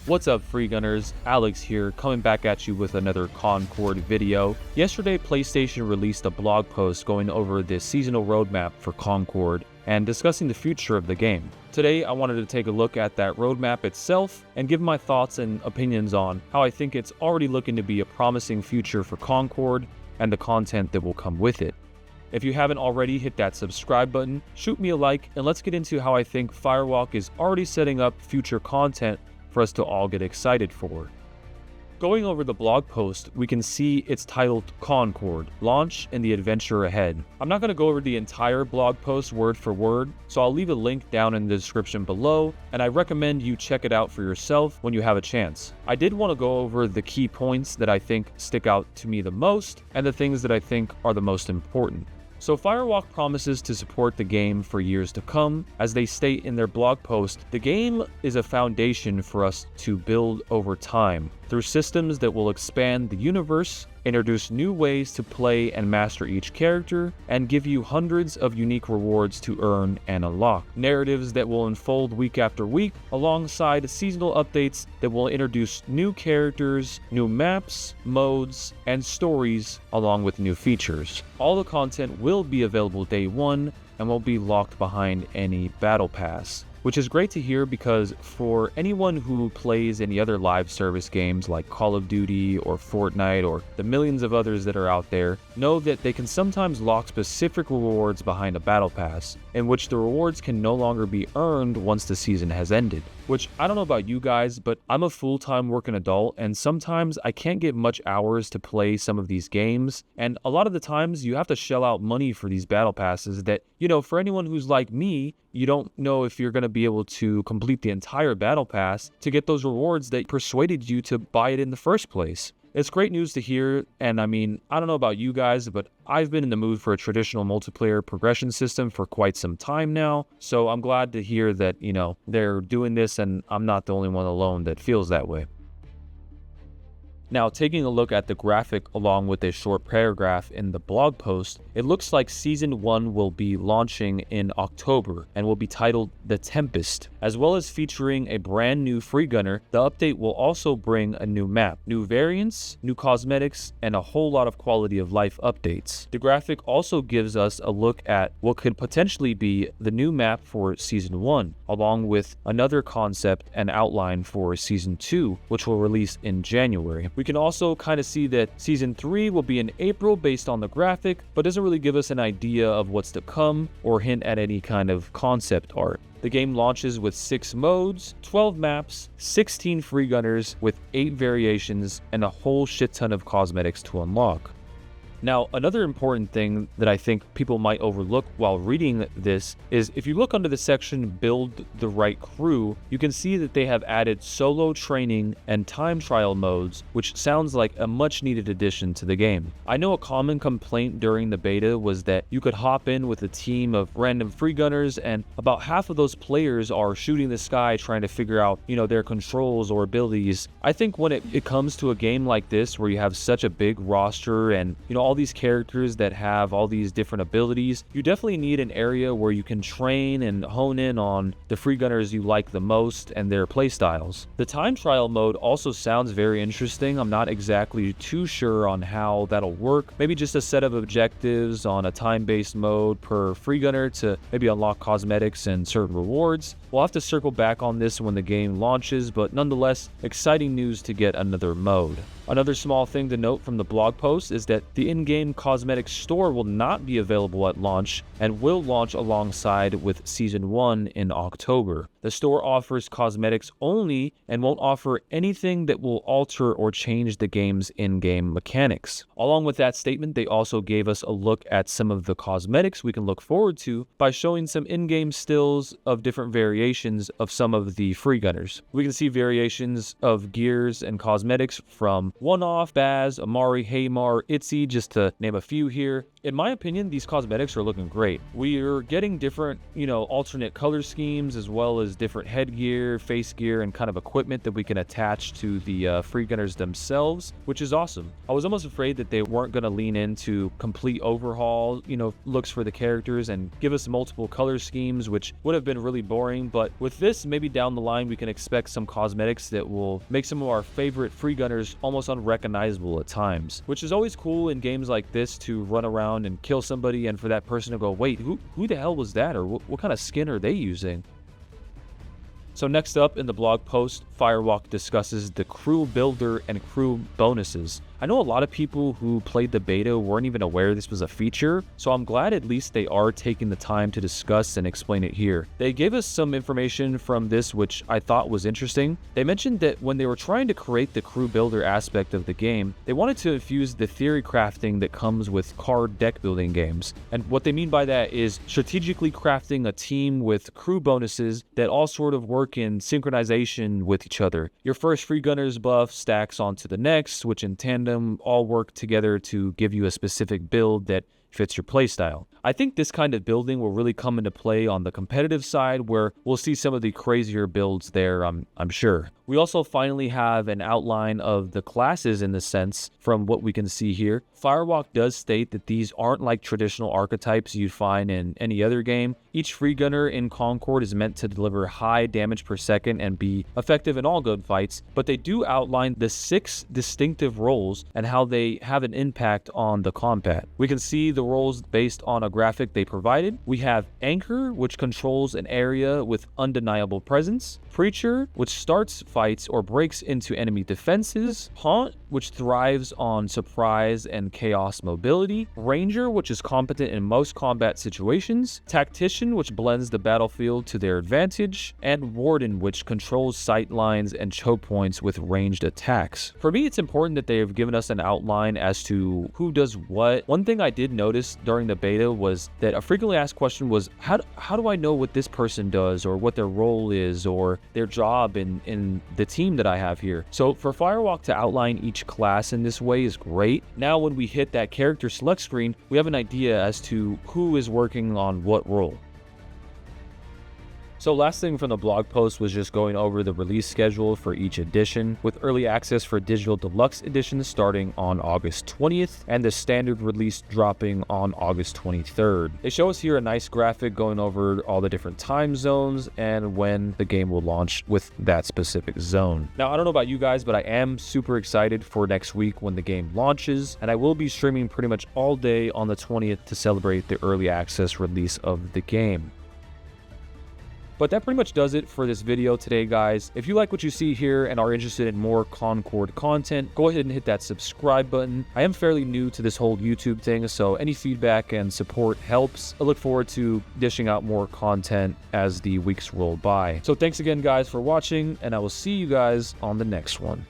What's up, Free Gunners? Alex here, coming back at you with another Concord video. Yesterday, PlayStation released a blog post going over the seasonal roadmap for Concord and discussing the future of the game. Today, I wanted to take a look at that roadmap itself and give my thoughts and opinions on how I think it's already looking to be a promising future for Concord and the content that will come with it. If you haven't already, hit that subscribe button, shoot me a like, and let's get into how I think Firewalk is already setting up future content for us to all get excited for. Going over the blog post, we can see it's titled Concord, Launch and the Adventure Ahead. I'm not going to go over the entire blog post word for word, so I'll leave a link down in the description below, and I recommend you check it out for yourself when you have a chance. I did want to go over the key points that I think stick out to me the most, and the things that I think are the most important. So Firewalk promises to support the game for years to come. As they state in their blog post, the game is a foundation for us to build over time through systems that will expand the universe, introduce new ways to play and master each character, and give you hundreds of unique rewards to earn and unlock. Narratives that will unfold week after week, alongside seasonal updates that will introduce new characters, new maps, modes, and stories, along with new features. All the content will be available day one and won't be locked behind any battle pass, which is great to hear because for anyone who plays any other live service games like Call of Duty or Fortnite or the millions of others that are out there, know that they can sometimes lock specific rewards behind a battle pass, in which the rewards can no longer be earned once the season has ended. Which, I don't know about you guys, but I'm a full-time working adult, and sometimes I can't get much hours to play some of these games, and a lot of the times you have to shell out money for these battle passes that, for anyone who's like me, you don't know if you're going to be able to complete the entire battle pass to get those rewards that persuaded you to buy it in the first place. It's great news to hear, and I don't know about you guys, but I've been in the mood for a traditional multiplayer progression system for quite some time now, so I'm glad to hear that, they're doing this and I'm not the only one alone that feels that way. Now, taking a look at the graphic along with a short paragraph in the blog post, it looks like Season 1 will be launching in October and will be titled The Tempest. As well as featuring a brand new free gunner, the update will also bring a new map, new variants, new cosmetics, and a whole lot of quality of life updates. The graphic also gives us a look at what could potentially be the new map for Season 1, along with another concept and outline for Season 2, which will release in January. We can also kind of see that Season 3 will be in April based on the graphic, but doesn't really give us an idea of what's to come or hint at any kind of concept art. The game launches with 6 modes, 12 maps, 16 free gunners with 8 variations, and a whole shit ton of cosmetics to unlock. Now, another important thing that I think people might overlook while reading this is if you look under the section Build the Right Crew, you can see that they have added solo training and time trial modes, which sounds like a much needed addition to the game. I know a common complaint during the beta was that you could hop in with a team of random free gunners and about half of those players are shooting the sky trying to figure out, their controls or abilities. I think when it comes to a game like this where you have such a big roster and, all these characters that have all these different abilities, you definitely need an area where you can train and hone in on the free gunners you like the most and their playstyles. The time trial mode also sounds very interesting. I'm not exactly too sure on how that'll work. Maybe just a set of objectives on a time-based mode per free gunner to maybe unlock cosmetics and certain rewards. We'll have to circle back on this when the game launches, but nonetheless, exciting news to get another mode. Another small thing to note from the blog post is that the in-game cosmetics store will not be available at launch and will launch alongside with Season 1 in October. The store offers cosmetics only and won't offer anything that will alter or change the game's in-game mechanics. Along with that statement, they also gave us a look at some of the cosmetics we can look forward to by showing some in-game stills of different variations of some of the free gunners. We can see variations of gears and cosmetics from One-Off, Baz, Amari, Haymar, Itzy, just to name a few here. In my opinion, these cosmetics are looking great. We're getting different, alternate color schemes as well as has different headgear, face gear, and kind of equipment that we can attach to the free gunners themselves, which is awesome. I was almost afraid that they weren't going to lean into complete overhaul, looks for the characters and give us multiple color schemes, which would have been really boring. But with this, maybe down the line, we can expect some cosmetics that will make some of our favorite free gunners almost unrecognizable at times, which is always cool in games like this to run around and kill somebody and for that person to go, wait, who the hell was that? Or what kind of skin are they using? So next up in the blog post, Firewalk discusses the crew builder and crew bonuses. I know a lot of people who played the beta weren't even aware this was a feature, so I'm glad at least they are taking the time to discuss and explain it here. They gave us some information from this which I thought was interesting. They mentioned that when they were trying to create the crew builder aspect of the game, they wanted to infuse the theory crafting that comes with card deck building games. And what they mean by that is strategically crafting a team with crew bonuses that all sort of work in synchronization with each other. Your first free gunner's buff stacks onto the next, which in tandem all work together to give you a specific build that fits your playstyle. I think this kind of building will really come into play on the competitive side, where we'll see some of the crazier builds there, I'm sure. We also finally have an outline of the classes in the sense from what we can see here. Firewalk does state that these aren't like traditional archetypes you'd find in any other game. Each free gunner in Concord is meant to deliver high damage per second and be effective in all gunfights, but they do outline the 6 distinctive roles and how they have an impact on the combat. We can see the roles based on a graphic they provided. We have Anchor, which controls an area with undeniable presence. Preacher, which starts fights or breaks into enemy defenses. Haunt, which thrives on surprise and chaos mobility. Ranger, which is competent in most combat situations. Tactician, which blends the battlefield to their advantage. And Warden, which controls sight lines and choke points with ranged attacks. For me, it's important that they have given us an outline as to who does what. One thing I did notice during the beta was that a frequently asked question was, how do I know what this person does or what their role is or their job in the team that I have here? So for Firewalk to outline each class in this way is great. Now when we hit that character select screen, we have an idea as to who is working on what role. So last thing from the blog post was just going over the release schedule for each edition, with early access for digital deluxe editions starting on August 20th and the standard release dropping on August 23rd. They show us here a nice graphic going over all the different time zones and when the game will launch with that specific zone. Now, I don't know about you guys, but I am super excited for next week when the game launches, and I will be streaming pretty much all day on the 20th to celebrate the early access release of the game. But that pretty much does it for this video today, guys. If you like what you see here and are interested in more Concord content, go ahead and hit that subscribe button. I am fairly new to this whole YouTube thing, so any feedback and support helps. I look forward to dishing out more content as the weeks roll by. So thanks again, guys, for watching, and I will see you guys on the next one.